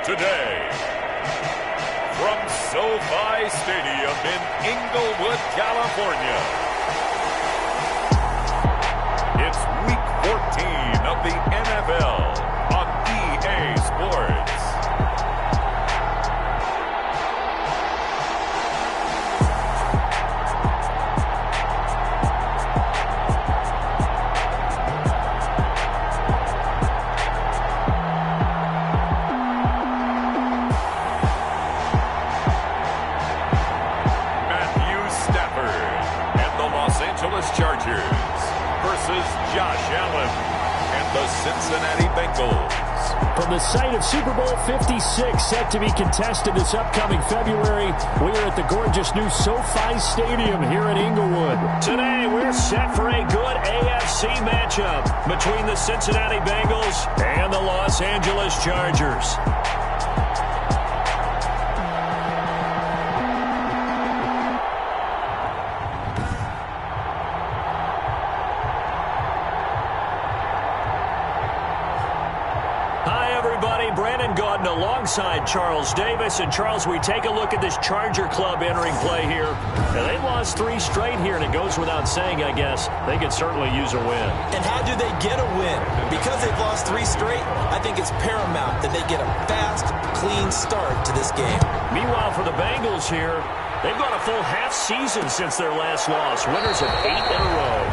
today. From SoFi Stadium in Inglewood, California, it's Week 14 of the NFL on EA Sports. Chargers versus Josh Allen and the Cincinnati Bengals. From the site of Super Bowl 56, set to be contested this upcoming February, we are at the gorgeous new SoFi Stadium here in Inglewood. Today, we're set for a good AFC matchup between the Cincinnati Bengals and the Los Angeles Chargers. Alongside Charles Davis. And Charles, we take a look at this Charger club entering play here. And they lost 3 straight here, and it goes without saying, I guess, they could certainly use a win. And how do they get a win? Because they've lost 3 straight, I think it's paramount that they get a fast, clean start to this game. Meanwhile, for the Bengals here, they've gone a full half season since their last loss. Winners of 8 in a row.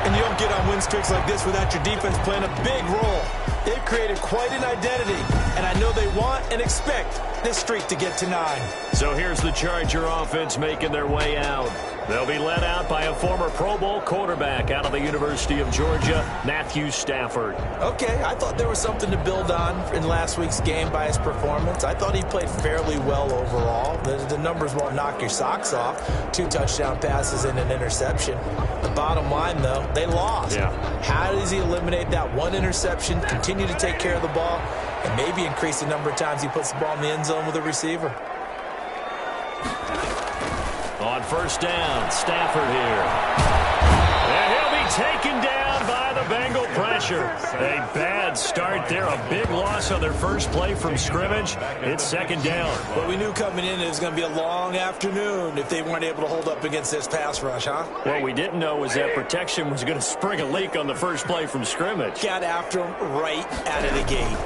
And you don't get on win streaks like this without your defense playing a big role. They've created quite an identity, and I know they want and expect this streak to get to 9. So here's the Charger offense making their way out. They'll be led out by a former Pro Bowl quarterback out of the University of Georgia, Matthew Stafford. Okay, I thought there was something to build on in last week's game by his performance. I thought he played fairly well overall. The numbers won't knock your socks off. 2 touchdown passes and an interception. The bottom line, though, they lost. Yeah. How does he eliminate that 1 interception, continue to take care of the ball, and maybe increase the number of times he puts the ball in the end zone with a receiver? On first down, Stafford here. And he'll be taken down by the Bengal pressure. A bad start there, a big loss on their first play from scrimmage. It's second down. But we knew coming in it was going to be a long afternoon if they weren't able to hold up against this pass rush, huh? What we didn't know was that protection was going to spring a leak on the first play from scrimmage. Got after him right out of the gate.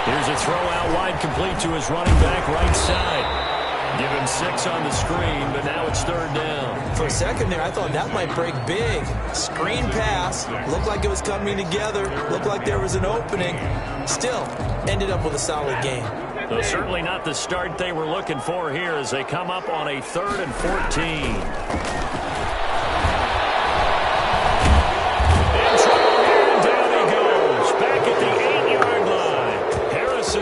Here's a throw out wide, complete to his running back right side. Give him 6 on the screen, but now it's third down. For a second there, I thought that might break big. Screen pass. Looked like it was coming together. Looked like there was an opening. Still, ended up with a solid game. So certainly not the start they were looking for here as they come up on a 3rd and 14.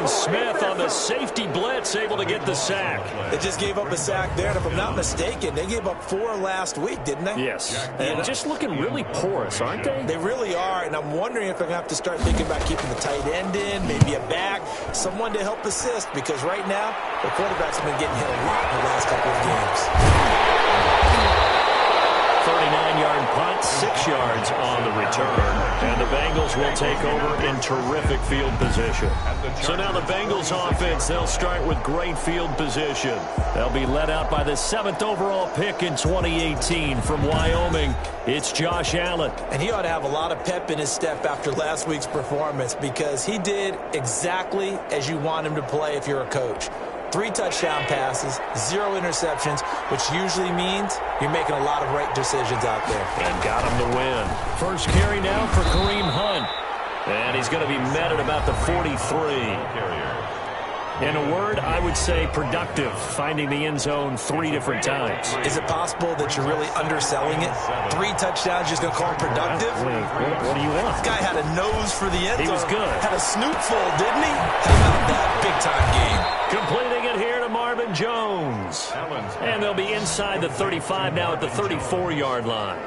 Smith on the safety blitz, able to get the sack. They just gave up a sack there, and if I'm not mistaken, they gave up 4 last week, didn't they? Yes. And just looking really porous, aren't they? They really are, and I'm wondering if I'm going to have to start thinking about keeping the tight end in, maybe a back, someone to help assist, because right now, the quarterbacks have been getting hit a lot in the last couple of games. 39-yard punt, 6 yards on the return. And the Bengals will take over in terrific field position. So now the Bengals offense, they'll start with great field position. They'll be led out by the 7th overall pick in 2018 from Wyoming. It's Josh Allen. And he ought to have a lot of pep in his step after last week's performance because he did exactly as you want him to play if you're a coach. 3 touchdown passes, 0 interceptions, which usually means you're making a lot of right decisions out there. And got him the win. First carry now for Kareem Hunt. And he's going to be met at about the 43. In a word, I would say productive, finding the end zone 3 different times. Is it possible that you're really underselling it? 3 touchdowns, just going to call it productive? What do you want? This guy had a nose for the end zone. He was good. Had a snoot full, didn't he? How about that big-time game? Completing it here to Marvin Jones. And they'll be inside the 35 now at the 34-yard line.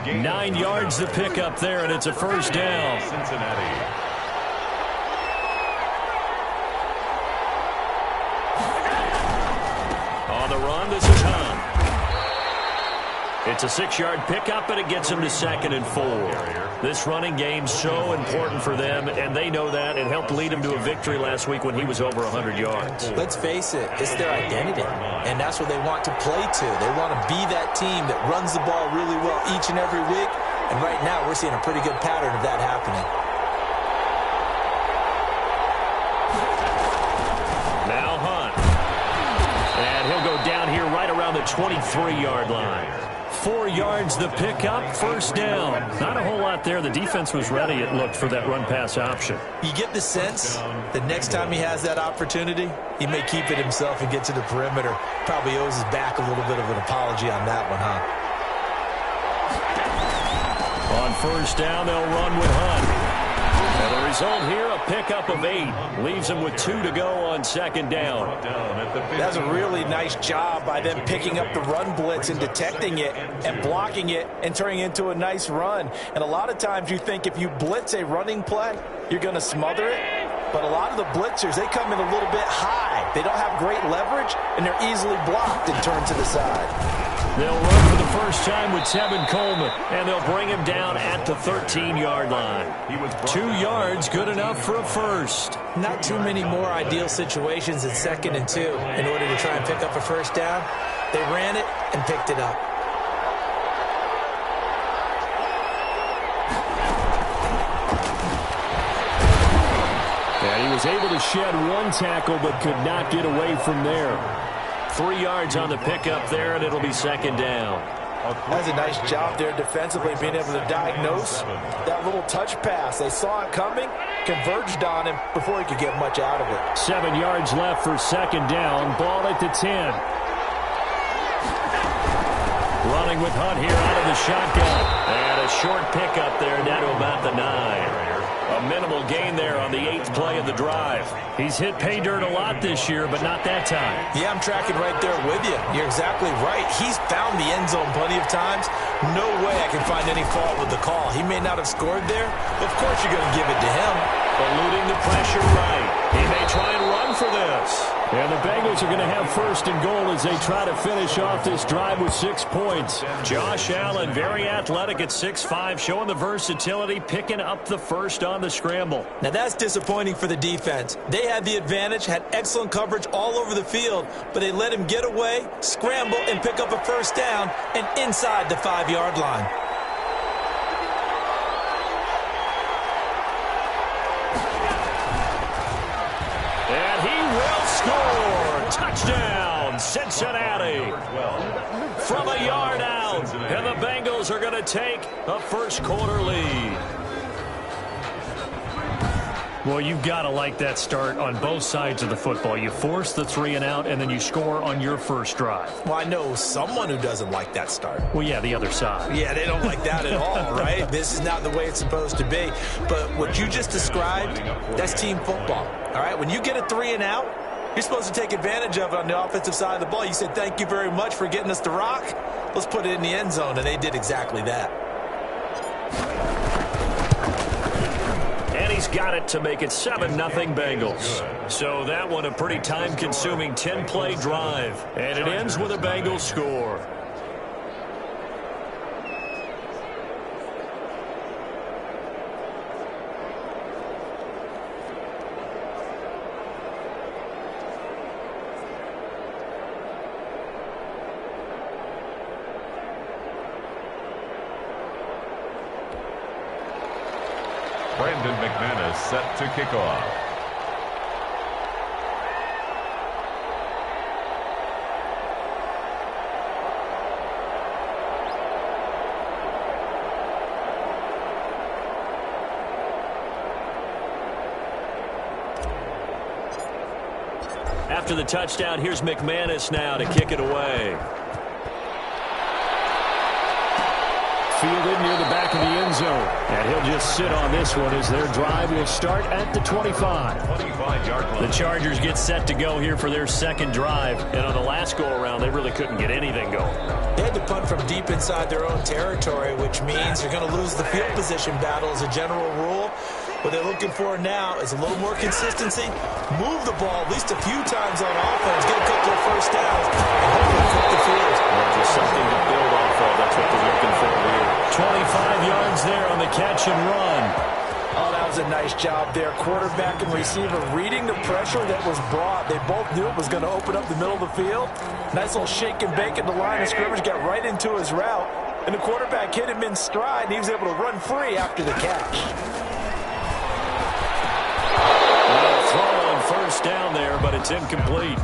9 yards to pick up there, and it's a first down. Cincinnati. On the run, this is Hunt. It's a 6-yard pickup, and it gets them to 2nd and 4. This running game's so important for them, and they know that. It helped lead them to a victory last week when he was over 100 yards. Let's face it, it's their identity, and that's what they want to play to. They want to be that team that runs the ball really well each and every week, and right now we're seeing a pretty good pattern of that happening. Now Hunt. And he'll go down here right around the 23-yard line. 4 yards the pickup, 1st down. Not a whole lot there. The defense was ready, it looked, for that run-pass option. You get the sense that next time he has that opportunity, he may keep it himself and get to the perimeter. Probably owes his back a little bit of an apology on that one, huh? On 1st down, they'll run with Hunt. And the result here, a pickup of 8. Leaves them with 2 to go on 2nd down. That's a really nice job by them picking up the run blitz and detecting it and blocking it and turning it into a nice run. And a lot of times you think if you blitz a running play, you're going to smother it. But a lot of the blitzers, they come in a little bit high. They don't have great leverage, and they're easily blocked and turned to the side. They'll run for the first time with Tevin Coleman, and they'll bring him down at the 13-yard line. 2 yards, good enough for a first. Not too many more ideal situations at 2nd and 2 in order to try and pick up a 1st down. They ran it and picked it up. And he was able to shed 1 tackle but could not get away from there. 3 yards on the pickup there, and it'll be 2nd down. That's a nice job there defensively, being able to diagnose that little touch pass. They saw it coming, converged on him before he could get much out of it. 7 yards left for 2nd down. Ball at the 10. Running with Hunt here out of the shotgun. And a short pickup there down to about the 9. A minimal gain there on the 8th play of the drive. He's hit pay dirt a lot this year, but not that time. Yeah, I'm tracking right there with you. You're exactly right. He's found the end zone plenty of times. No way I can find any fault with the call. He may not have scored there. Of course you're going to give it to him. Eluding the pressure right. He may try and run for this. And the Bengals are going to have 1st and goal as they try to finish off this drive with 6 points. Josh Allen, very athletic at 6'5", showing the versatility, picking up the first on the scramble. Now that's disappointing for the defense. They had the advantage, had excellent coverage all over the field, but they let him get away, scramble, and pick up a 1st down and inside the 5-yard line. Touchdown, Cincinnati. From a yard out, and the Bengals are going to take a 1st quarter lead. Well, you've got to like that start on both sides of the football. You force the 3 and out, and then you score on your first drive. Well, I know someone who doesn't like that start. Well, yeah, the other side. Yeah, they don't like that at all, right? This is not the way it's supposed to be. But what you just described, that's team football, all right? When you get a 3 and out, you're supposed to take advantage of it on the offensive side of the ball. You said, thank you very much for getting us the rock. Let's put it in the end zone, and they did exactly that. And he's got it to make it 7-0 Bengals. So that one a pretty time-consuming 10-play drive. And it ends with a Bengals score. Brandon McManus set to kick off. After the touchdown, here's McManus now to kick it away. Fielded near the back of the end zone. And he'll just sit on this one as their drive will start at the 25. 25-yard line. The Chargers get set to go here for their 2nd drive. And on the last go-around, they really couldn't get anything going. They had to punt from deep inside their own territory, which means they're going to lose the field position battle as a general rule. What they're looking for now is a little more consistency, move the ball at least a few times on offense, get a couple of first downs, and hopefully flip the field. Well, just something to build off of. That's what they're looking for here. 25 yards there on the catch and run. Oh, that was a nice job there. Quarterback and receiver reading the pressure that was brought. They both knew it was going to open up the middle of the field. Nice little shake and bake at the line of scrimmage, got right into his route. And the quarterback hit him in stride, and he was able to run free after the catch. Throw on first down there, but it's incomplete.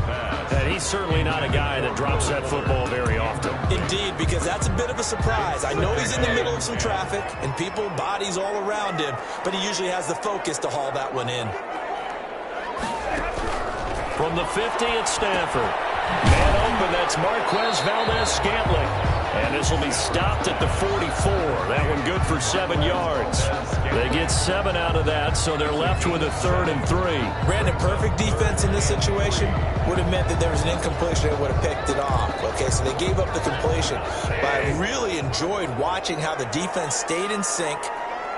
And he's certainly not a guy that drops that football very often. Indeed, because that's a bit of a surprise. I know he's in the middle of some traffic and people, bodies all around him, but he usually has the focus to haul that one in. From the 50 at Stanford. Man open, that's Marquez Valdez-Scantling. And this will be stopped at the 44. That one good for 7 yards. They get 7 out of that, so they're left with a 3rd and 3. Brandon, perfect defense in this situation would have meant that there was an incompletion and would have picked it off. Okay, so they gave up the completion. But I really enjoyed watching how the defense stayed in sync,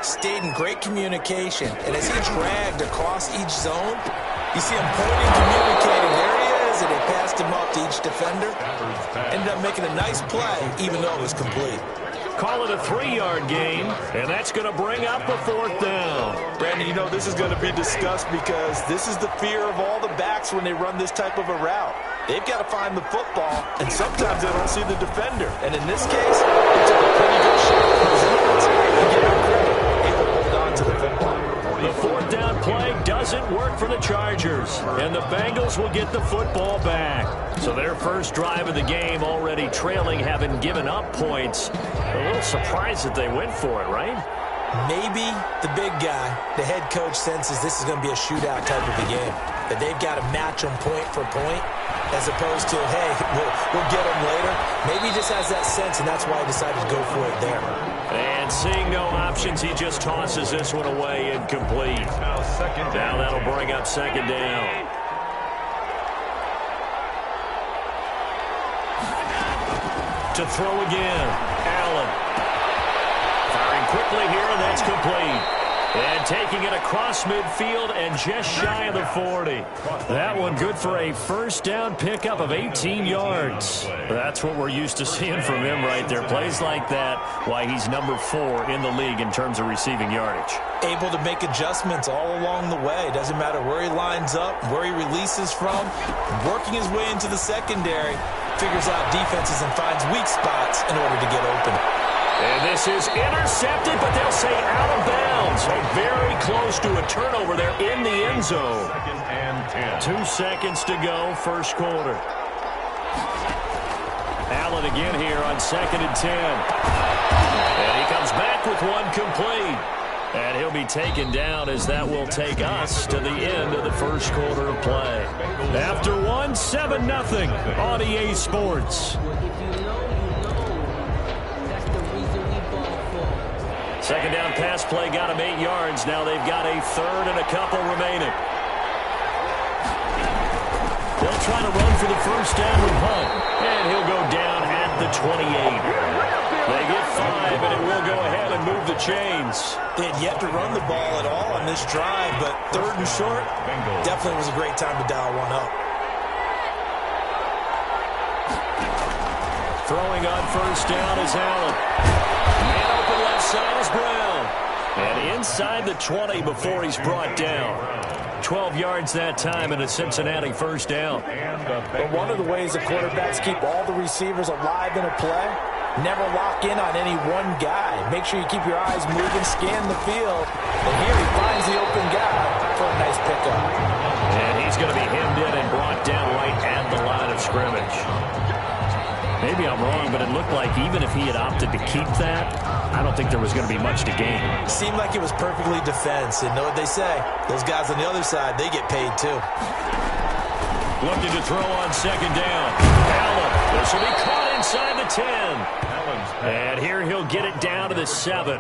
stayed in great communication. And as he dragged across each zone, you see him pointing, communicating. There he is, and he passed him up to each defender. Ended up making a nice play, even though it was complete. Call it a 3-yard gain, and that's going to bring up a 4th down. Brandon, you know this is going to be discussed because this is the fear of all the backs when they run this type of a route. They've got to find the football, and sometimes they don't see the defender. And in this case, they took a pretty good shot at his hands and give him credit, able to hold on to the football. The 4th down play doesn't work for the Chargers, and the Bengals will get the football back. So their first drive of the game already trailing, having given up points. A little surprised that they went for it, right? Maybe the big guy, the head coach, senses this is going to be a shootout type of a game. That they've got to match them point for point, as opposed to, hey, we'll get them later. Maybe he just has that sense, and that's why he decided to go for it there. And seeing no options, he just tosses this one away, incomplete. Now that'll bring up 2nd down. To throw again, Allen. Firing quickly here, and that's complete. And taking it across midfield and just shy of the 40. That one good for a first down pickup of 18 yards. That's what we're used to seeing from him right there. Plays like that, why he's number 4 in the league in terms of receiving yardage. Able to make adjustments all along the way. Doesn't matter where he lines up, where he releases from. Working his way into the secondary. Figures out defenses and finds weak spots in order to get open. And this is intercepted, but they'll say out of bounds. Very close to a turnover there in the end zone. 2 seconds to go, first quarter. Allen again here on 2nd and 10. And he comes back with one complete. And he'll be taken down as that will take us to the end of the first quarter of play. After one, 7-0 on EA Sports. Second down pass play got him 8 yards. Now they've got a 3rd and a couple remaining. They'll try to run for the first down with Hunt. And he'll go down at the 28. They get 5, and it will go ahead and move the chains. They had yet to run the ball at all on this drive, but 3rd and short, definitely was a great time to dial one up. Throwing on first down is Allen. Man open left side is Brown. And inside the 20 before he's brought down. 12 yards that time and a Cincinnati first down. But one of the ways the quarterbacks keep all the receivers alive in a play, never lock in on any one guy. Make sure you keep your eyes moving, scan the field. And here he finds the open guy for a nice pickup. And he's going to be hemmed in and brought down right at the line of scrimmage. Maybe I'm wrong, but it looked like even if he had opted to keep that, I don't think there was going to be much to gain. Seemed like it was perfectly defense. And know what they say? Those guys on the other side, they get paid too. Looking to throw on second down. Allen. This will be caught inside the 10. And here he'll get it down to the 7.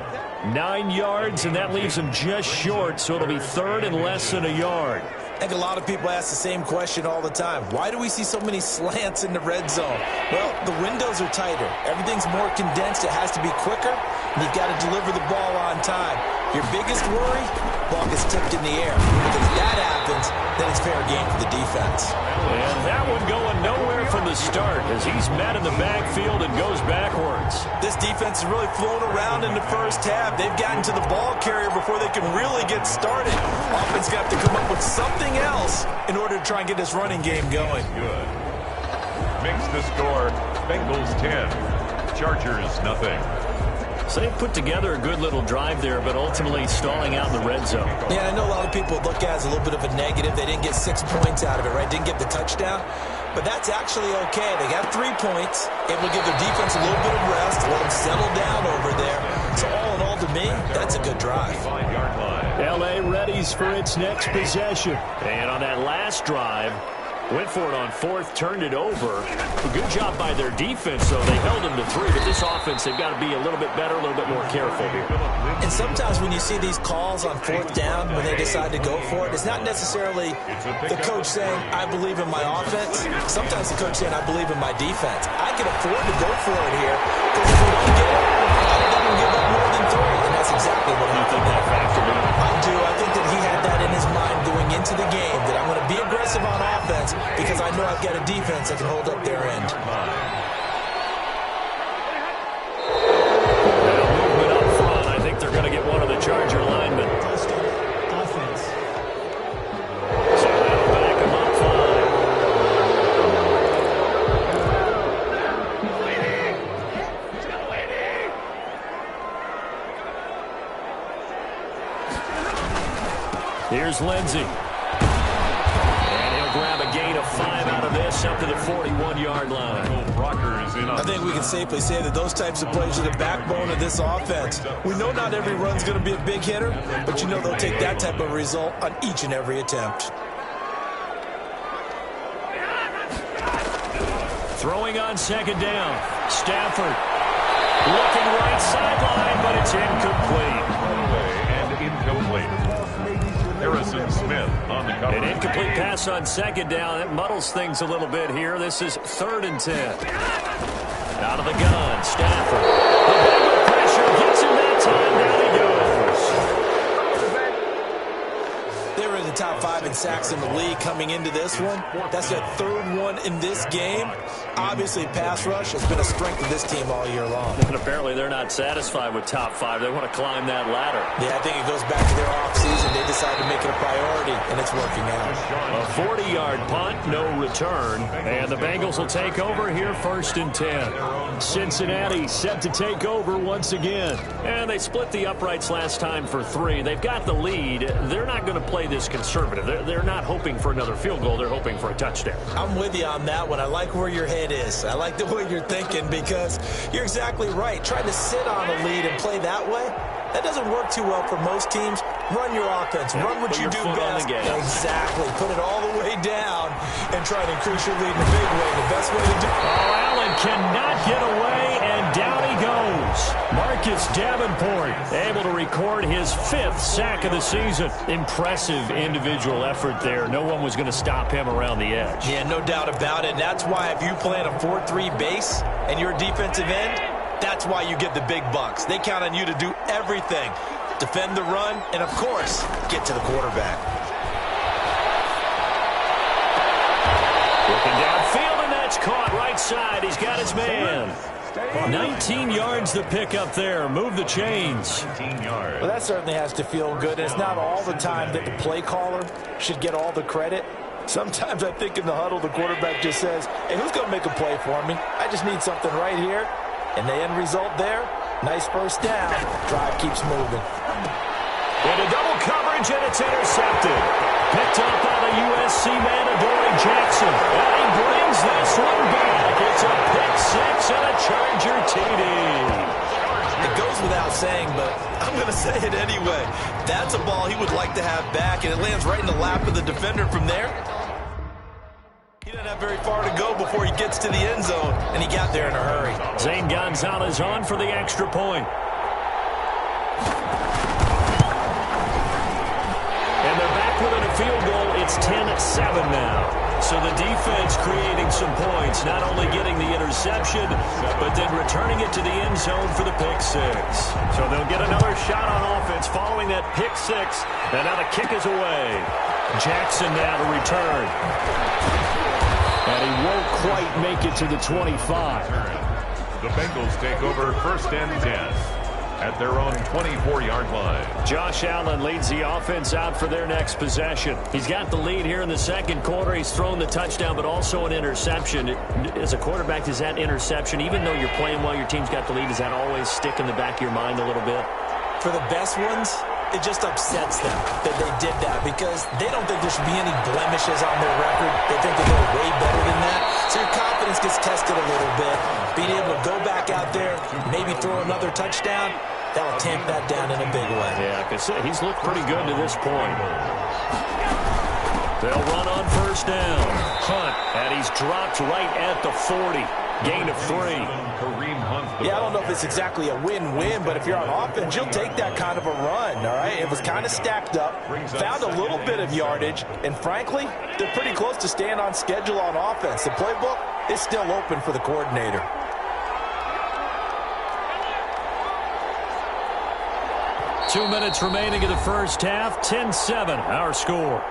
9 yards, and that leaves him just short, so it'll be 3rd and less than a yard. I think a lot of people ask the same question all the time. Why do we see so many slants in the red zone? Well, the windows are tighter. Everything's more condensed. It has to be quicker, and you've got to deliver the ball on time. Your biggest worry, ball gets tipped in the air. Because if that happens, then it's fair game for the defense. And that one going nowhere from the start as he's met in the backfield and goes backwards. This defense is really flown around in the first half. They've gotten to the ball carrier before they can really get started. Offense got to come up with something else in order to try and get this running game going. Good. Makes the score Bengals 10, Chargers nothing. So they put together a good little drive there, but ultimately stalling out in the red zone. Yeah, I know a lot of people look at it as a little bit of a negative. They didn't get 6 points out of it, right? Didn't get the touchdown. But that's actually okay. They got 3 points. Able to give their defense a little bit of rest, let them settle down over there. So all in all, to me, that's a good drive. 5-yard line. L.A. readies for its next possession. And on that last drive, went for it on 4th, turned it over. A good job by their defense, though. They held them to 3, but this offense, they've got to be a little bit better, a little bit more careful here. And sometimes when you see these calls on 4th down, when they decide to go for it, it's not necessarily the coach saying, I believe in my offense. Sometimes the coach saying, I believe in my defense. I can afford to go for it here, because if we don't get it, I don't think we'll give up more than 3. And that's exactly what I think that factored in. I do. I think that he had that in his mind going into the game, that I'm going to be aggressive on offense because I know I've got a defense that can hold up their end. Movement up front. I think they're going to get one of the Charger linemen. Offense. So that'll back him up 5. Here's Lindsey. Grab a gain of 5 out of this up to the 41-yard line. I think we can safely say that those types of plays are the backbone of this offense. We know not every run's going to be a big hitter, but you know they'll take that type of result on each and every attempt. Throwing on 2nd down. Stafford looking right sideline, but it's incomplete. And incomplete. Harrison Smith on the cover. An incomplete pass on 2nd down. That muddles things a little bit here. This is 3rd and 10. Out of the gun, Stafford. The Bengal pressure gets him that time. Down he goes. They were in the top 5 in sacks in the league coming into this one. That's their 3rd one in this game. Obviously, pass rush has been a strength of this team all year long. And apparently they're not satisfied with top 5. They want to climb that ladder. Yeah, I think it goes back to their offseason. They decided to make it a priority, and it's working out. A 40-yard punt, no return. And the Bengals will take over here 1st and 10. Cincinnati set to take over once again. And they split the uprights last time for 3. They've got the lead. They're not going to play this conservative. They're not hoping for another field goal. They're hoping for a touchdown. I'm with you on that one. I like where your head is. I like the way you're thinking because you're exactly right. Trying to sit on a lead and play that way, that doesn't work too well for most teams. Run your offense. Run what you do best. Exactly. Put it all the way down and try to increase your lead in a big way. The best way to do it. Oh, Allen cannot get away, and down he goes. Marcus Davenport able to record his 5th sack of the season. Impressive individual effort there. No one was going to stop him around the edge. Yeah, no doubt about it. And that's why if you play in a 4-3 base and you're a defensive end, that's why you get the big bucks. They count on you to do everything. Defend the run, and of course, get to the quarterback. Looking downfield, and that's caught right side. He's got his man. 19 yards to pick up there. Move the chains. 19 yards. Well, that certainly has to feel good. And it's not all the time that the play caller should get all the credit. Sometimes I think in the huddle, the quarterback just says, hey, who's going to make a play for me? I just need something right here. And the end result there, nice first down. Drive keeps moving. Into double coverage, and it's intercepted. Picked up by the USC man, Adoree Jackson. And he brings this one back. It's a pick 6 and a Charger TD. It goes without saying, but I'm going to say it anyway. That's a ball he would like to have back, and it lands right in the lap of the defender from there. He doesn't have very far to go before he gets to the end zone, and he got there in a hurry. Zane Gonzalez on for the extra point. And they're back within a field goal. it's 10-7 now. So the defense creating some points, not only getting the interception, but then returning it to the end zone for the pick six. So they'll get another shot on offense following that pick six. And now the kick is away. Jackson now to return. And he won't quite make it to the 25. The Bengals take over 1st and 10 at their own 24-yard line. Josh Allen leads the offense out for their next possession. He's got the lead here in the second quarter. He's thrown the touchdown, but also an interception. As a quarterback, does that interception, even though you're playing well, your team's got the lead, does that always stick in the back of your mind a little bit? For the best ones, it just upsets them that they did that because they don't think there should be any blemishes on their record. They think they're way better than that. So your confidence gets tested a little bit. Being able to go back out there, maybe throw another touchdown, that'll tamp that down in a big way. Yeah, because he's looked pretty good to this point. They'll run on 1st down. Hunt, and he's dropped right at the 40. Gain of 3. Yeah, I don't know if it's exactly a win-win, but if you're on offense, you'll take that kind of a run, all right? It was kind of stacked up, found a little bit of yardage, and frankly, they're pretty close to staying on schedule on offense. The playbook is still open for the coordinator. Two minutes remaining in the first half. 10-7, our score.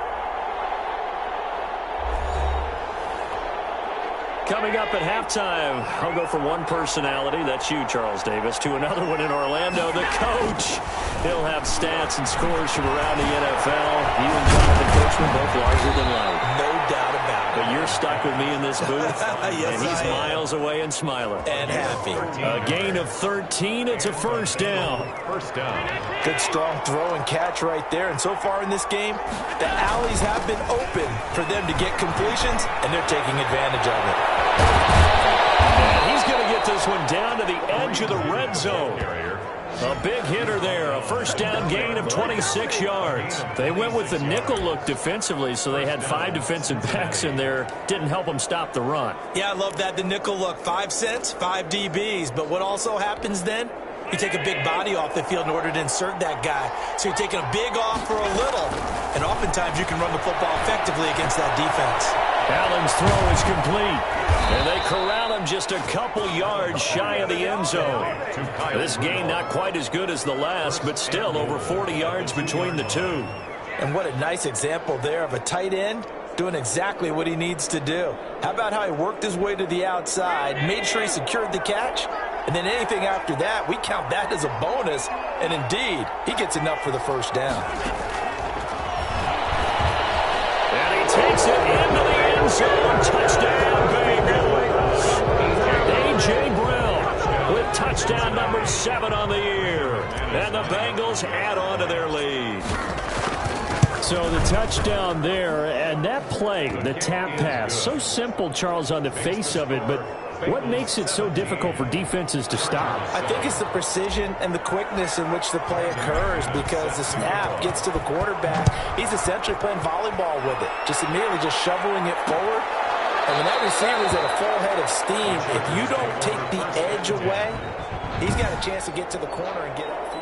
Coming up at halftime, I'll go from one personality, that's you, Charles Davis, to another one in Orlando, the coach. He'll have stats and scores from around the NFL. You and Jonathan Coachman both larger than life. No doubt about it. But you're stuck with me in this booth, yes, and he's miles away and smiling. And happy. A gain of 13, it's a 1st down. Good strong throw and catch right there. And so far in this game, the alleys have been open for them to get completions, and they're taking advantage of it. And he's going to get this one down to the edge of the red zone. A big hitter there, a 1st down gain of 26 yards. They went with the nickel look defensively, so they had 5 defensive backs in there. Didn't help them stop the run. Yeah, I love that, the nickel look. 5 cents, 5 DBs. But what also happens then? You take a big body off the field in order to insert that guy. So you're taking a big off for a little. And oftentimes you can run the football effectively against that defense. Allen's throw is complete. And they corral him just a couple yards shy of the end zone. This gain not quite as good as the last, but still over 40 yards between the two. And what a nice example there of a tight end doing exactly what he needs to do. How about how he worked his way to the outside, made sure he secured the catch, and then anything after that, we count that as a bonus. And indeed, he gets enough for the 1st down. And he takes it into the end zone. Touchdown, Bengals. A.J. Brown with touchdown number 7 on the year. And the Bengals add on to their lead. So the touchdown there, and that play, the tap pass, so simple, Charles, on the face of it, but what makes it so difficult for defenses to stop? I think it's the precision and the quickness in which the play occurs because the snap gets to the quarterback. He's essentially playing volleyball with it, just immediately just shoveling it forward. And when that receiver's at a full head of steam, if you don't take the edge away, he's got a chance to get to the corner and get off the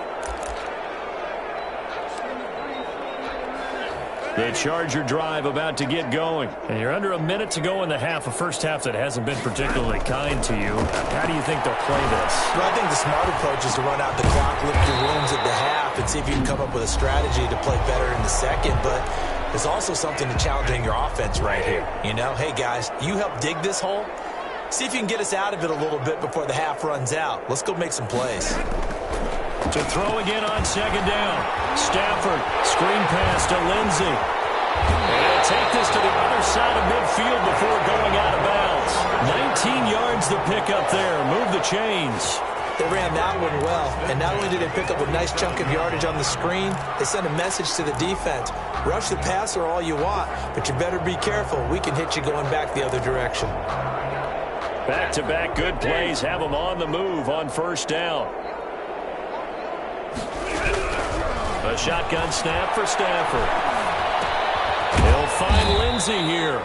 The Charger drive about to get going. And you're under a minute to go in the half, a first half that hasn't been particularly kind to you. How do you think they'll play this? Well, I think the smart approach is to run out the clock, lift your wounds at the half, and see if you can come up with a strategy to play better in the second. But there's also something to challenging your offense right here. You know, hey, guys, you help dig this hole. See if you can get us out of it a little bit before the half runs out. Let's go make some plays. To throw again on 2nd down. Stafford, screen pass to Lindsey. And take this to the other side of midfield before going out of bounds. 19 yards the pickup there. Move the chains. They ran that one well. And not only did they pick up a nice chunk of yardage on the screen, they sent a message to the defense. Rush the passer all you want, but you better be careful. We can hit you going back the other direction. Back-to-back good plays have them on the move on 1st down. A shotgun snap for Stafford. He'll find Lindsey here.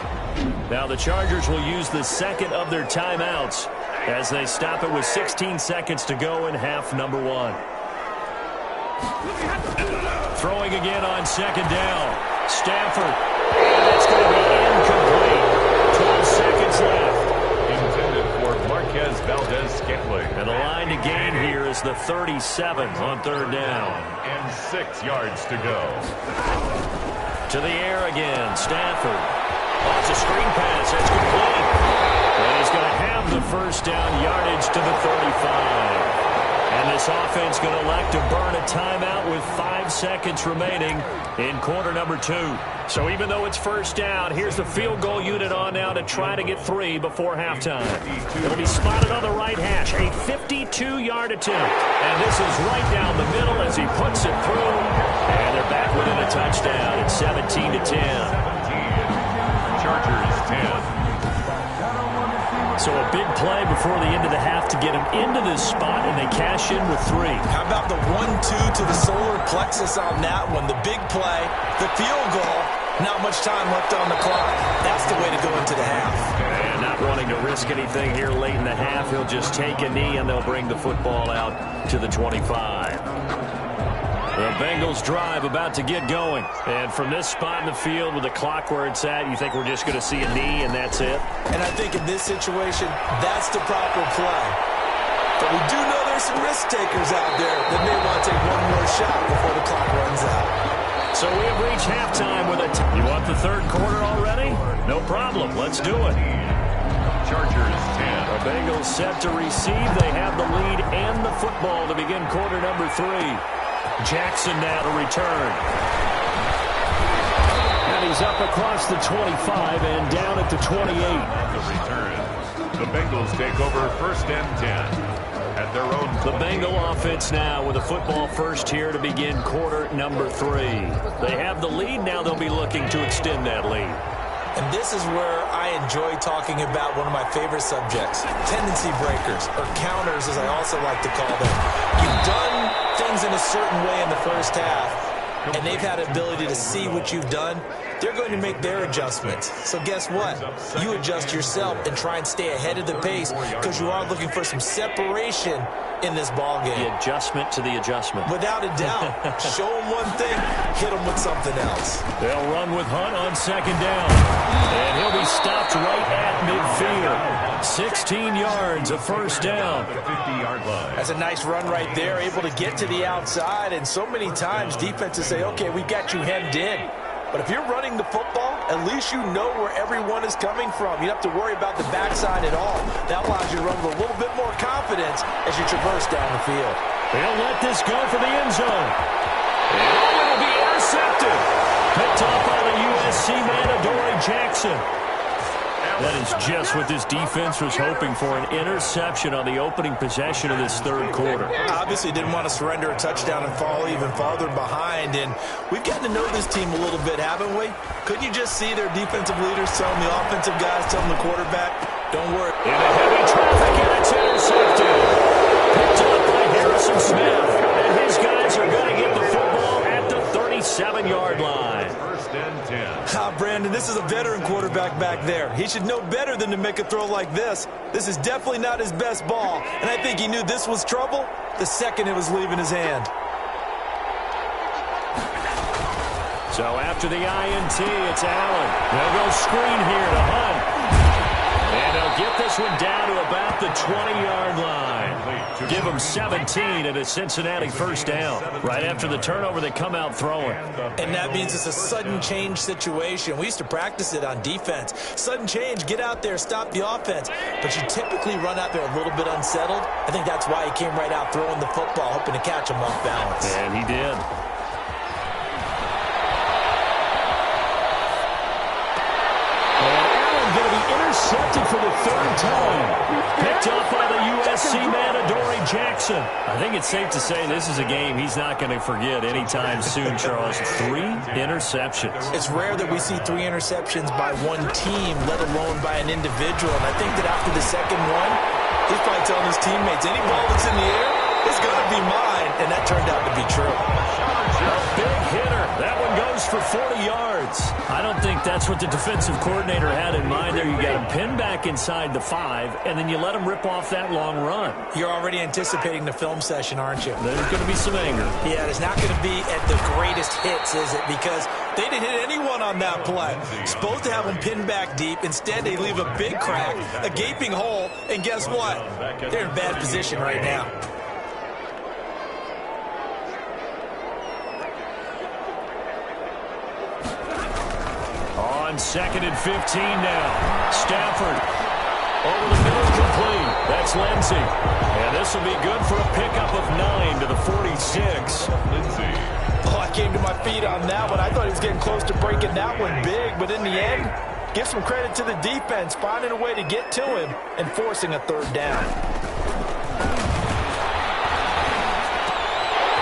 Now the Chargers will use the 2nd of their timeouts as they stop it with 16 seconds to go in half number 1. Throwing again on 2nd down. Stafford. 37 on third down. And 6 yards to go. To the air again, Stafford. Off the screen pass, that's complete. And he's going to have the first down yardage to the 35. And this offense going to elect to burn a timeout with 5 seconds remaining in quarter number 2. So even though it's first down, here's the field goal unit on now to try to get 3 before halftime. It'll be spotted on the right hash, a 52-yard attempt. And this is right down the middle as he puts it through. And they're back within a touchdown at 17-10. Chargers 10. So a big play before the end of the half to get him into this spot, and they cash in with 3. How about the 1-2 to the solar plexus on that one? The big play, the field goal, not much time left on the clock. That's the way to go into the half. And not wanting to risk anything here late in the half, he'll just take a knee, and they'll bring the football out to the 25. The Bengals drive about to get going. And from this spot in the field with the clock where it's at, you think we're just going to see a knee and that's it? And I think in this situation, that's the proper play. But we do know there's some risk takers out there that may want to take one more shot before the clock runs out. So we have reached halftime with a... You want the third quarter already? No problem. Let's do it. Chargers 10. The Bengals set to receive. They have the lead and the football to begin quarter number 3. Jackson now to return. And he's up across the 25 and down at the 28. The return. The Bengals take over first and 10 at their own. The Bengal offense now with a football first here to begin quarter number 3. They have the lead. Now they'll be looking to extend that lead. And this is where I enjoy talking about one of my favorite subjects, tendency breakers, or counters as I also like to call them. You've done things in a certain way in the first half, and they've had the ability to see what you've done. They're going to make their adjustments. So guess what? You adjust yourself and try and stay ahead of the pace because you are looking for some separation in this ball game. The adjustment to the adjustment. Without a doubt. Show them one thing, hit them with something else. They'll run with Hunt on second down. And he'll be stopped right at midfield. 16 yards, a first down. 50-yard line. That's a nice run right there, able to get to the outside. And so many times defenses say, okay, we got you hemmed in. But if you're running the football, at least you know where everyone is coming from. You don't have to worry about the backside at all. That allows you to run with a little bit more confidence as you traverse down the field. They'll let this go for the end zone. And it'll be intercepted. Picked off by the USC man, Adoree Jackson. That is just what this defense was hoping for, an interception on the opening possession of this third quarter. Obviously didn't want to surrender a touchdown and fall even farther behind, and we've gotten to know this team a little bit, haven't we? Couldn't you just see their defensive leaders telling the offensive guys, telling the quarterback, don't worry. In a heavy traffic, and it's intercepted. Picked up by Harrison Smith, and his guys are going to get the football at the 37-yard line. First and 10. Brandon, this is a veteran quarterback back there. He should know better than to make a throw like this. This is definitely not his best ball, and I think he knew this was trouble the second it was leaving his hand. So after the INT, it's Allen. They'll go screen here to Hunt. And they'll get this one down to about the 20-yard line. Give them 17 at a Cincinnati first down. Right after the turnover, they come out throwing. And that means it's a sudden change situation. We used to practice it on defense. Sudden change, get out there, stop the offense. But you typically run out there a little bit unsettled. I think that's why he came right out throwing the football, hoping to catch him off balance. And he did. Intercepted for the third time. Picked up by the USC man, Adoree Jackson. I think it's safe to say this is a game he's not going to forget anytime soon, Charles. 3 interceptions. It's rare that we see 3 interceptions by one team, let alone by an individual. And I think that after the second one, he's probably telling his teammates, any ball that's in the air, it's going to be mine. And that turned out to be true. A big hitter. That one goes for 40 yards. I don't think that's what the defensive coordinator had in mind there. You got him pinned back inside the 5, and then you let him rip off that long run. You're already anticipating the film session, aren't you? There's going to be some anger. Yeah, it's not going to be at the greatest hits, is it? Because they didn't hit anyone on that play. Supposed to have them pinned back deep. Instead, they leave a big crack, a gaping hole, and guess what? They're in bad position right now. 2nd and 15 now. Stafford over the middle, complete. That's Lindsey. And this will be good for a pickup of 9 to the 46. Lindsey. Oh, I came to my feet on that one. I thought he was getting close to breaking that one big, but in the end, give some credit to the defense, finding a way to get to him and forcing a 3rd down.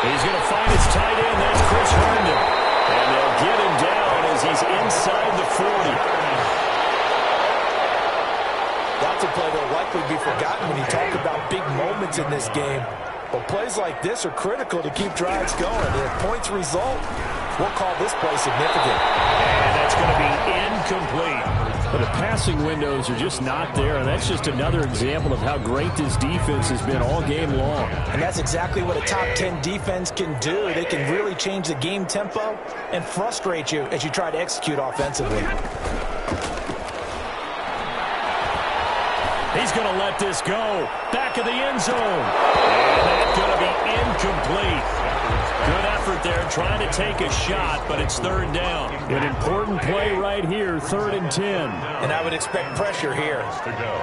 He's going to find his tight end. That's Chris Herndon. And they'll get him down as he's inside the 40. That's a play that will likely be forgotten when you talk about big moments in this game. But plays like this are critical to keep drives going. And if points result, we'll call this play significant. And that's going to be incomplete. But the passing windows are just not there, and that's just another example of how great this defense has been all game long. And that's exactly what a top 10 defense can do. They can really change the game tempo and frustrate you as you try to execute offensively. He's going to let this go. Back of the end zone. And that's going to be incomplete. Good effort there trying to take a shot, but it's 3rd down. An important play right here, 3rd and 10. And I would expect pressure here. To go.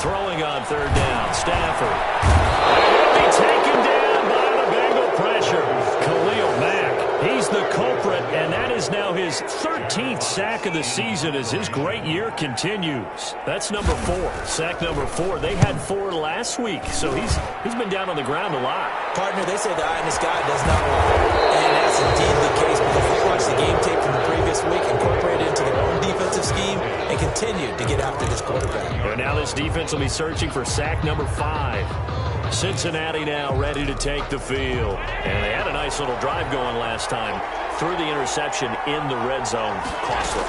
Throwing on 3rd down, Stafford. He'll be taken down by the Bengal pressure. Khalil Mack, he's the culprit, and that is now his 13th sack of the season as his great year continues. That's number 4, sack number 4. They had 4 last week, so he's been down on the ground a lot. Partner, they say the eye in the sky does not lie. And that's indeed the case because they watched the game tape from the previous week, incorporated into their own defensive scheme, and continued to get after this quarterback. And now this defense will be searching for sack number 5. Cincinnati now ready to take the field. And they had a nice little drive going last time. Threw the interception in the red zone. Costly.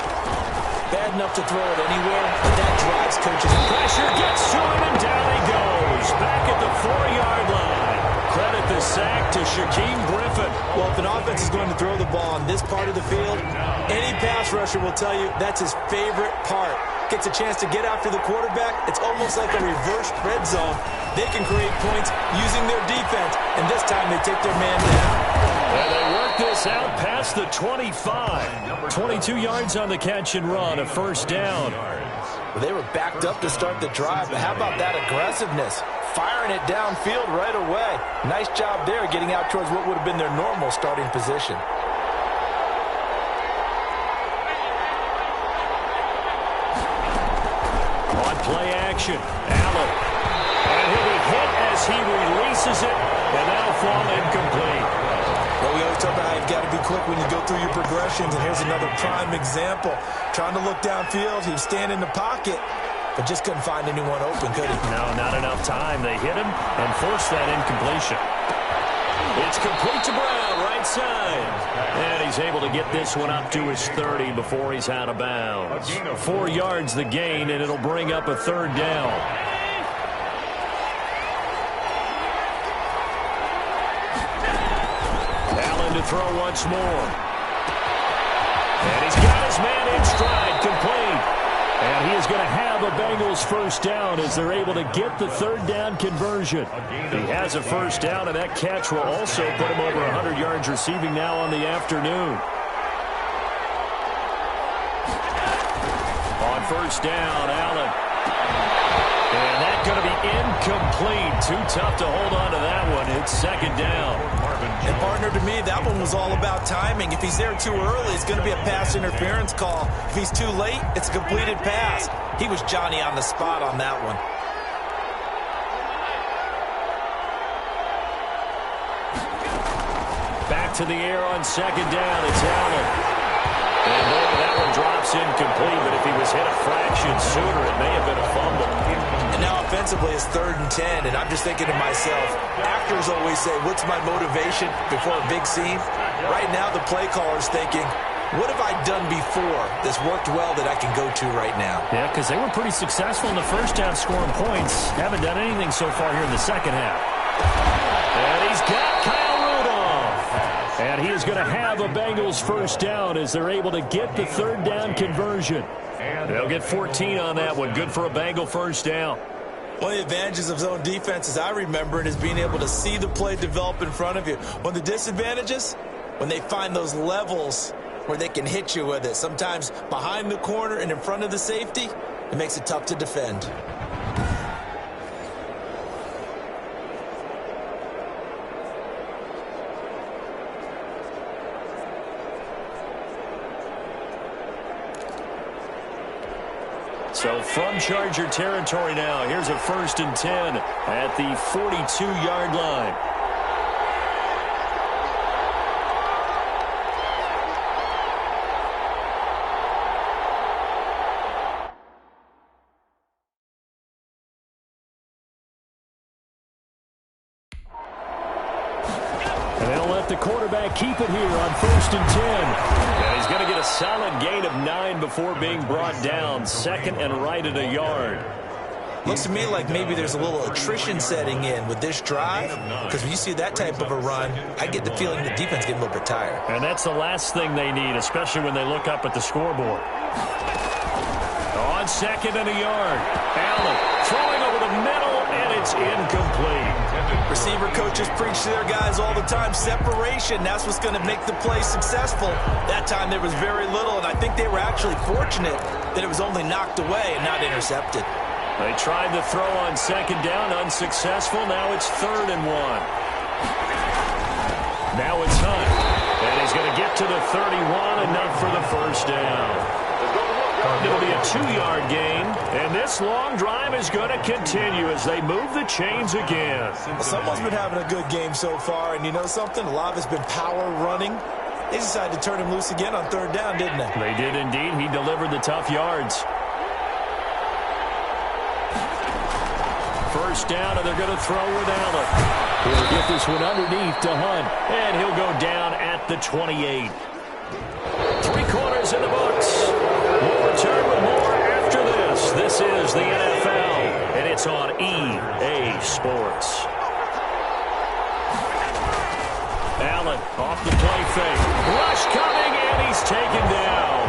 Bad enough to throw it anywhere, but that drives coaches. Pressure gets to him, and down he goes. Back at the 4-yard line. Credit the sack to Shaquem Griffin. Well, if an offense is going to throw the ball on this part of the field, any pass rusher will tell you that's his favorite part. Gets a chance to get after the quarterback. It's almost like a reverse red zone. They can create points using their defense, and this time they take their man down. And they work this out past the 25. 22 yards on the catch and run, a 1st down. Well, they were backed up to start the drive, but how about that aggressiveness? Firing it downfield right away. Nice job there getting out towards what would have been their normal starting position. On play action, Allen. And he'll be hit as he releases it, and that'll fall incomplete. Well, we always talk about how you've got to be quick when you go through your progressions, and here's another prime example. Trying to look downfield, he was standing in the pocket, but just couldn't find anyone open, could he? No, not enough time. They hit him and forced that incompletion. It's complete to Brown, right side. And he's able to get this one up to his 30 before he's out of bounds. 4 yards the gain, and it'll bring up a 3rd down. Allen to throw once more. And he's got his man in stride, complete. And he is going to have a Bengals 1st down as they're able to get the 3rd down conversion. He has a 1st down, and that catch will also put him over 100 yards receiving now on the afternoon. On 1st down, Allen. And that's going to be incomplete. Too tough to hold on to that one. It's 2nd down. And partner, to me, that one was all about timing. If he's there too early, it's going to be a pass interference call. If he's too late, it's a completed pass. He was Johnny on the spot on that one. Back to the air on 2nd down. It's Allen. And that one drops incomplete, but if he was hit a fraction sooner, it may have been a fumble. And now offensively it's 3rd and 10, and I'm just thinking to myself, actors always say, what's my motivation before a big scene? Right now the play caller's thinking, what have I done before that's worked well that I can go to right now? Yeah, because they were pretty successful in the 1st half scoring points. Haven't done anything so far here in the 2nd half. And he's got Kyle Rudolph. And he is going to have a Bengals 1st down as they're able to get the 3rd down conversion. They'll get 14 on that one. Good for a Bengal 1st down. One of the advantages of zone defense, as I remember it, is being able to see the play develop in front of you. One of the disadvantages, when they find those levels where they can hit you with it. Sometimes behind the corner and in front of the safety, it makes it tough to defend. So from Charger territory now, here's a 1st and 10 at the 42-yard line. And they'll let the quarterback keep it here on 1st and 10. And he's going to get a solid gain of 9 before being brought down. 2nd and right at a yard. Looks to me like maybe there's a little attrition setting in with this drive, because when you see that type of a run, I get the feeling the defense getting a little bit tired. And that's the last thing they need, especially when they look up at the scoreboard. On 2nd and a yard, Allen throwing over the middle, and it's incomplete. Receiver coaches preach to their guys all the time, separation, that's what's going to make the play successful. That time there was very little, and I think they were actually fortunate that it was only knocked away and not intercepted. They tried to throw on 2nd down, unsuccessful. Now it's 3rd and 1. Now it's Hunt, and he's going to get to the 31, enough for the 1st down. It'll be a 2-yard gain, and this long drive is going to continue as they move the chains again. Someone's been having a good game so far, and you know something? A lot of it's been power running. They decided to turn him loose again on 3rd down, didn't they? They did indeed. He delivered the tough yards. 1st down, and they're going to throw with Allen. He'll get this one underneath to Hunt, and he'll go down at the 28. 3 quarters in the books. We'll return with more after this. This is the NFL, and it's on EA Sports. Allen off the play fake. Rush coming, and he's taken down.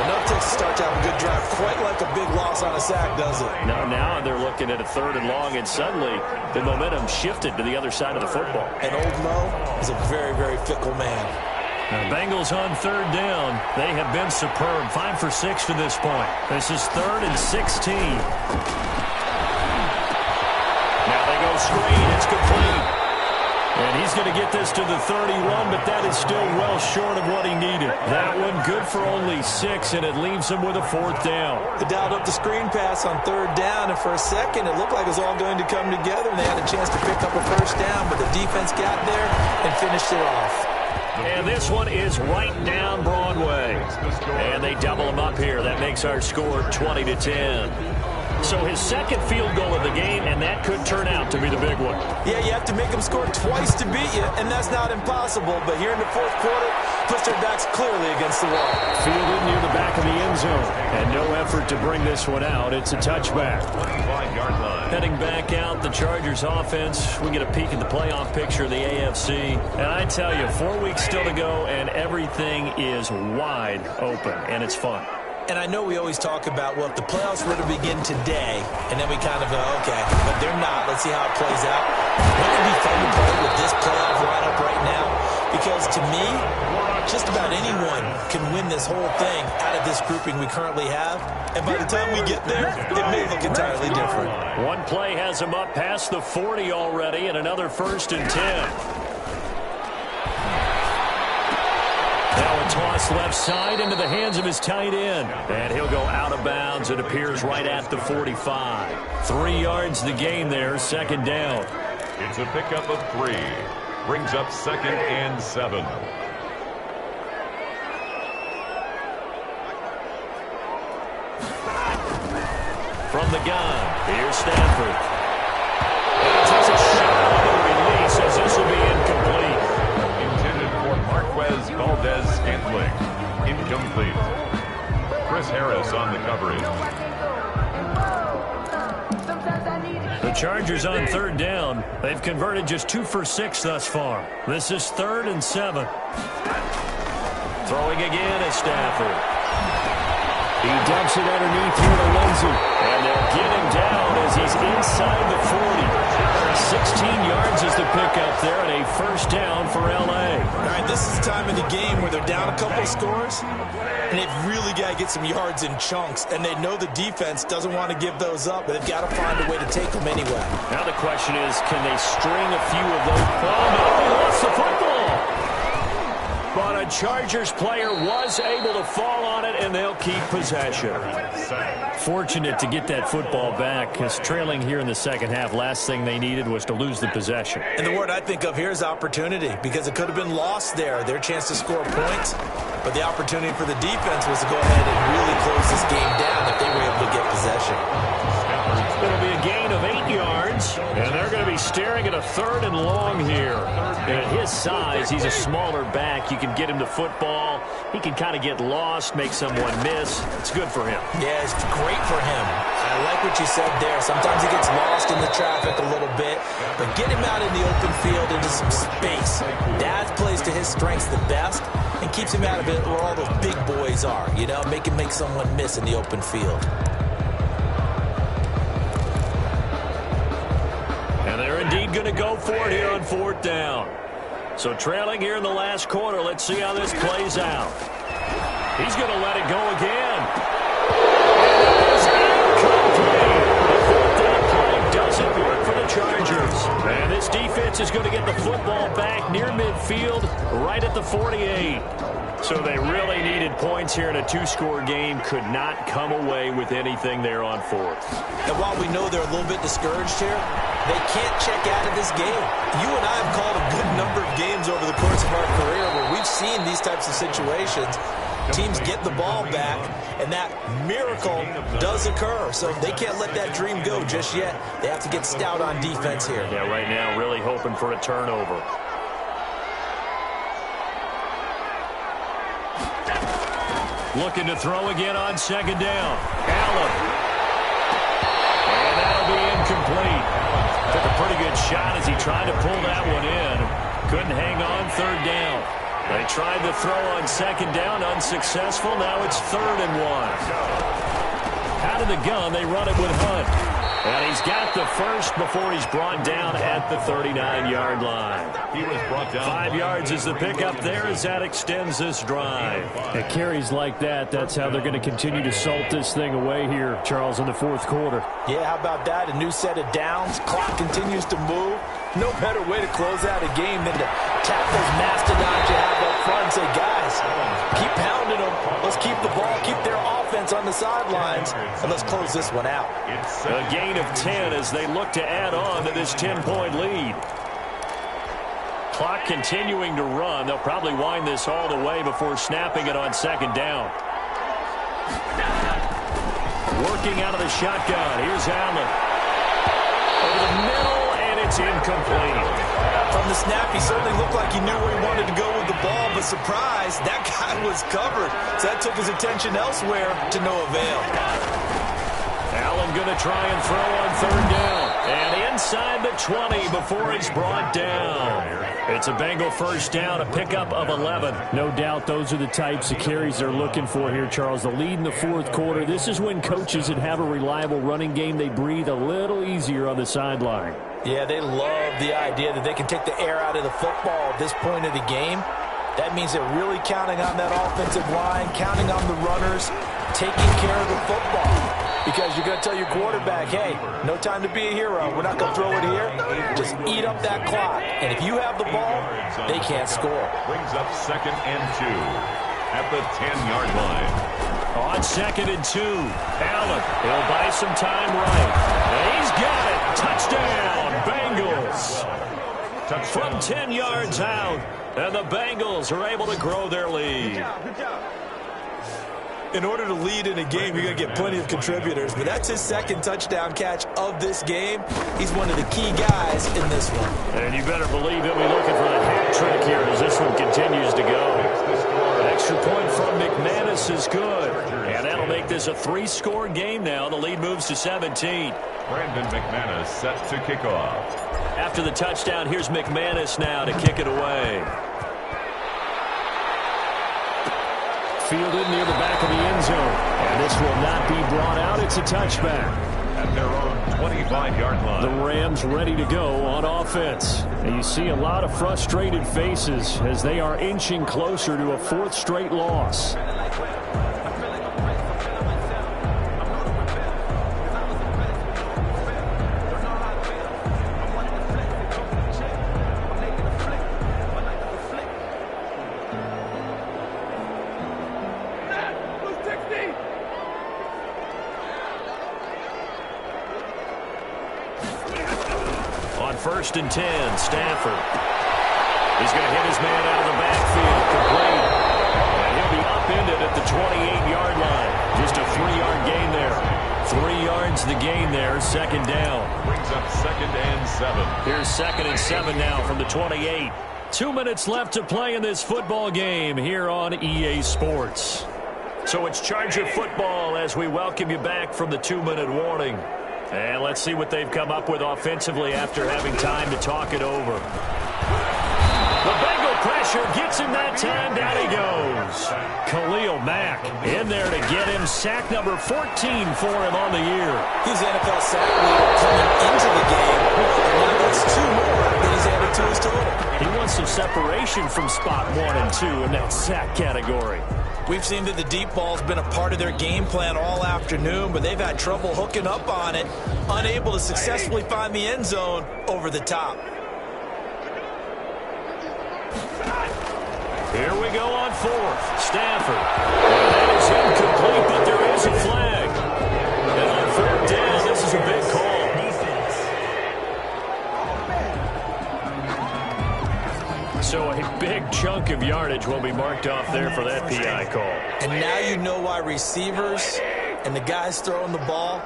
Enough takes to start to have a good drive. Quite like a big loss on a sack, does it? Now they're looking at a 3rd and long, and suddenly the momentum shifted to the other side of the football. And Old Mo is a very, very fickle man. The Bengals on 3rd down. They have been superb. 5 for 6 to this point. This is 3rd and 16. Now they go screen. It's complete. And he's going to get this to the 31, but that is still well short of what he needed. That one good for only 6, and it leaves him with a 4th down. They dialed up the screen pass on 3rd down, and for a second it looked like it was all going to come together, and they had a chance to pick up a 1st down, but the defense got there and finished it off. And this one is right down Broadway. And they double him up here. That makes our score 20-10. So his 2nd field goal of the game, and that could turn out to be the big one. Yeah, you have to make them score twice to beat you, and that's not impossible. But here in the 4th quarter, puts their backs clearly against the wall. Fielded near the back of the end zone. And no effort to bring this one out. It's a touchback. 25-yard line. Heading back out, the Chargers offense. We get a peek at the playoff picture of the AFC. And I tell you, 4 weeks still to go, and everything is wide open, and it's fun. And I know we always talk about, well, if the playoffs were to begin today, and then we kind of go, okay, but they're not. Let's see how it plays out. Wouldn't it be fun to play with this playoff lineup right now? Because to me, just about anyone can win this whole thing out of this grouping we currently have. And by the time we get there, it may look entirely different. One play has him up past the 40 already, and another 1st and 10. Now a toss left side into the hands of his tight end. And he'll go out of bounds. It appears right at the 45. 3 yards the gain there, 2nd down. It's a pickup of 3. Brings up 2nd and 7. From the gun, here's Stafford. And he takes a shot on the release as this will be incomplete. Intended for Marquez Valdez-Scantling. Incomplete. Chris Harris on the coverage. The Chargers on 3rd down. They've converted just 2 for 6 thus far. This is 3rd and 7. Throwing again is Stafford. He dumps it underneath here to Lindsay. And they'll get him down as he's inside the 40. 16 yards is the pickup there, and a first down for L.A. All right, this is the time in the game where they're down a couple scores, and they've really got to get some yards in chunks, and they know the defense doesn't want to give those up, but they've got to find a way to take them anyway. Now the question is, can they string a few of those? Oh, no, he lost the football. But a Chargers player was able to fall on it, and they'll keep possession. Fortunate to get that football back, because trailing here in the second half, last thing they needed was to lose the possession. And the word I think of here is opportunity, because it could have been lost there, their chance to score points. But the opportunity for the defense was to go ahead and really close this game down if they were able to get possession. It'll be a gain of 8 yards, and they're going to be staring at a 3rd and long here. And at his size, he's a smaller back. You can get him to football. He can kind of get lost, make someone miss. It's good for him. Yeah, it's great for him. I like what you said there. Sometimes he gets lost in the traffic a little bit, but get him out in the open field into some space. That plays to his strengths the best and keeps him out of it where all those big boys are, you know, make him make someone miss in the open field. And they're indeed going to go for it here on 4th down. So trailing here in the last quarter, let's see how this plays out. He's going to let it go again. It's incomplete. The 4th down play doesn't work for the Chargers. And this defense is going to get the football back near midfield, right at the 48. So they really needed points here in a 2-score game. Could not come away with anything there on 4th. And while we know they're a little bit discouraged here, they can't check out of this game. You and I have called a good number of games over the course of our career where we've seen these types of situations. Teams get the ball back, and that miracle does occur. So they can't let that dream go just yet. They have to get stout on defense here. Yeah, right now really hoping for a turnover. Looking to throw again on 2nd down. Allen. And that'll be incomplete. Took a pretty good shot as he tried to pull that one in. Couldn't hang on 3rd down. They tried to throw on 2nd down, unsuccessful. Now it's 3rd and 1. Out of the gun, they run it with Hunt. And he's got the first before he's brought down at the 39-yard line. He was brought down. 5 yards is the pickup there as that extends this drive. At carries like that, that's how they're going to continue to salt this thing away here, Charles, in the 4th quarter. Yeah, how about that? A new set of downs. Clock continues to move. No better way to close out a game than to tap those mastodons you have up front and say, guys, keep pounding them. Let's keep the ball, keep their offense on the sidelines, and let's close this one out. A gain of 10 as they look to add on to this 10-point lead. Clock continuing to run. They'll probably wind this all the way before snapping it on 2nd down. Working out of the shotgun. Here's Allen. Over the middle, and it's incomplete. From the snap, he certainly looked like he knew where he wanted to go with the ball, but surprise, that guy was covered. So that took his attention elsewhere to no avail. Allen going to try and throw on 3rd down. And inside the 20 before he's brought down. It's a Bengal first down, a pickup of 11. No doubt those are the types of carries they're looking for here, Charles. The lead in the 4th quarter. This is when coaches that have a reliable running game, they breathe a little easier on the sideline. Yeah, they love the idea that they can take the air out of the football at this point of the game. That means they're really counting on that offensive line, counting on the runners, taking care of the football. Because you're going to tell your quarterback, hey, no time to be a hero. We're not going to throw it here. Just eat up that clock. And if you have the ball, they can't score. Brings up 2nd and 2 at the 10-yard line. On 2nd and 2, Allen, he'll buy some time right. And he's got it. Touchdown, Bengals. From 10 yards out, and the Bengals are able to grow their lead. In order to lead in a game, you're going to get plenty of contributors. But that's his 2nd touchdown catch of this game. He's one of the key guys in this one. And you better believe he'll be looking for the hat trick here as this one continues to go. An extra point from McManus is good. And that'll make this a 3-score game now. The lead moves to 17. Brandon McManus set to kick off. After the touchdown, here's McManus now to kick it away. Fielded near the back of the end zone. And this will not be brought out. It's a touchback. At their own 25-yard line. The Rams ready to go on offense. And you see a lot of frustrated faces as they are inching closer to a fourth straight loss. First and 10, Stafford. He's going to hit his man out of the backfield, complete. And he'll be upended at the 28-yard line. Just a 3-yard gain there. 3 yards the gain there, second down. Brings up 2nd and 7. Here's 2nd and 7 now from the 28. 2 minutes left to play in this football game here on EA Sports. So it's Charger football as we welcome you back from the 2-minute warning. And let's see what they've come up with offensively after having time to talk it over. The Bengal pressure gets him that time. Down he goes. Khalil Mack in there to get him. Sack number 14 for him on the year. He's the NFL sack leader coming into the game. And now that's 2 more than he's added to his total. He wants some separation from spot 1 and 2 in that sack category. We've seen that the deep ball's been a part of their game plan all afternoon, but they've had trouble hooking up on it, unable to successfully find the end zone over the top. Here we go on 4th. Stafford. And that is incomplete, but there is a flag. And on 4th down, this is a big call. So a big chunk of yardage will be marked off there for that PI call. And now you know why receivers and the guys throwing the ball,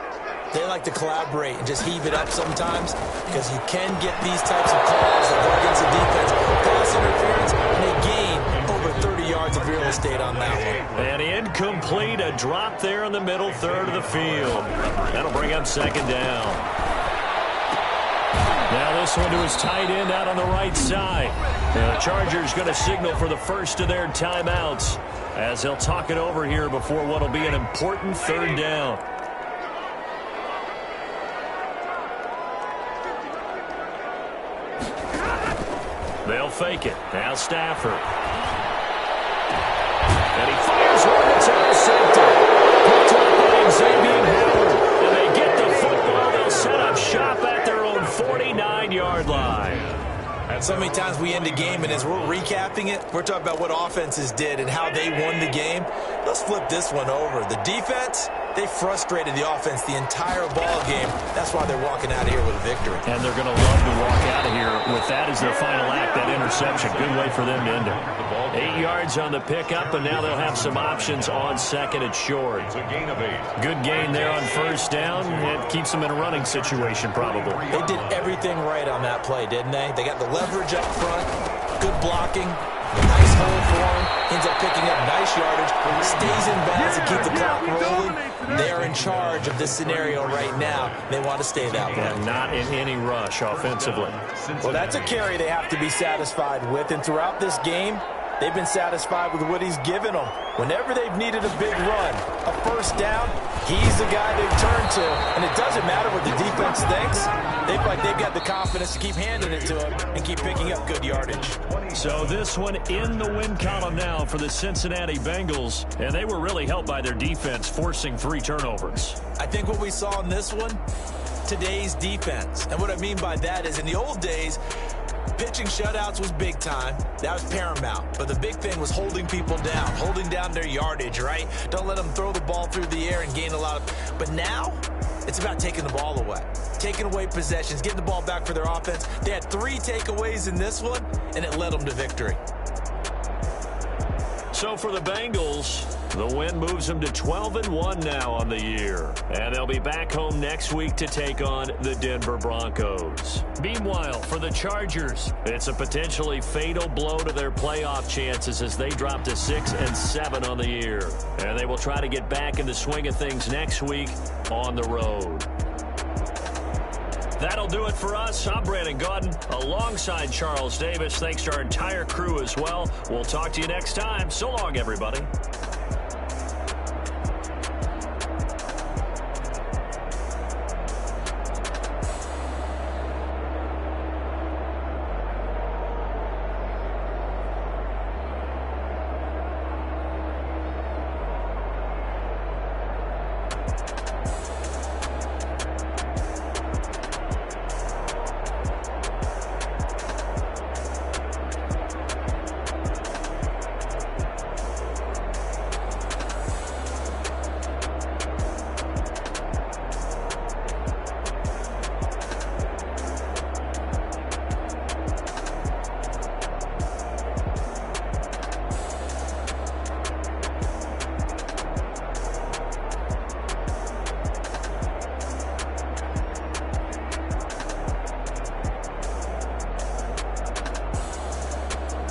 they like to collaborate and just heave it up sometimes, because you can get these types of calls that go against the defense. Pass interference, and they gain over 30 yards of real estate on that one. And incomplete, a drop there in the middle third of the field. That'll bring up 2nd down. Now this one to his tight end out on the right side. And the Chargers going to signal for the first of their timeouts as they'll talk it over here before what will be an important 3rd down. They'll fake it. Now Stafford. And he fires one that's intercepted. Picked up by Xavier Howard. And they get the football. They'll set up shop at their own 49-yard line. So many times we end a game, and as we're recapping it, we're talking about what offenses did and how they won the game. Let's flip this one over. The defense, they frustrated the offense the entire ball game. That's why they're walking out of here with a victory. And they're going to love to walk out of here with that as their final act, that interception. Good way for them to end it. 8 yards on the pickup, and now they'll have some options on 2nd and short. It's a gain of 8. Good gain there on 1st down. It keeps them in a running situation probably. They did everything right on that play, didn't they? They got the leverage up front, good blocking, nice hole for him, ends up picking up nice yardage, stays in bounds to keep the clock rolling. They're in charge of this scenario right now. They want to stay that way. And not in any rush offensively. Well, that's a carry they have to be satisfied with, and throughout this game, they've been satisfied with what he's given them. Whenever they've needed a big run, a 1st down, he's the guy they've turned to. And it doesn't matter what the defense thinks. They've got the confidence to keep handing it to him and keep picking up good yardage. So this one in the win column now for the Cincinnati Bengals. And they were really helped by their defense, forcing 3 turnovers. I think what we saw in this one, today's defense. And what I mean by that is in the old days, pitching shutouts was big time. That was paramount. But the big thing was holding people down, holding down their yardage, right? Don't let them throw the ball through the air and gain a lot of... But now, it's about taking the ball away. Taking away possessions, getting the ball back for their offense. They had 3 takeaways in this one, and it led them to victory. So for the Bengals, the win moves them to 12-1 now on the year. And they'll be back home next week to take on the Denver Broncos. Meanwhile, for the Chargers, it's a potentially fatal blow to their playoff chances as they drop to 6-7 on the year. And they will try to get back in the swing of things next week on the road. That'll do it for us. I'm Brandon Gaudin alongside Charles Davis. Thanks to our entire crew as well. We'll talk to you next time. So long, everybody.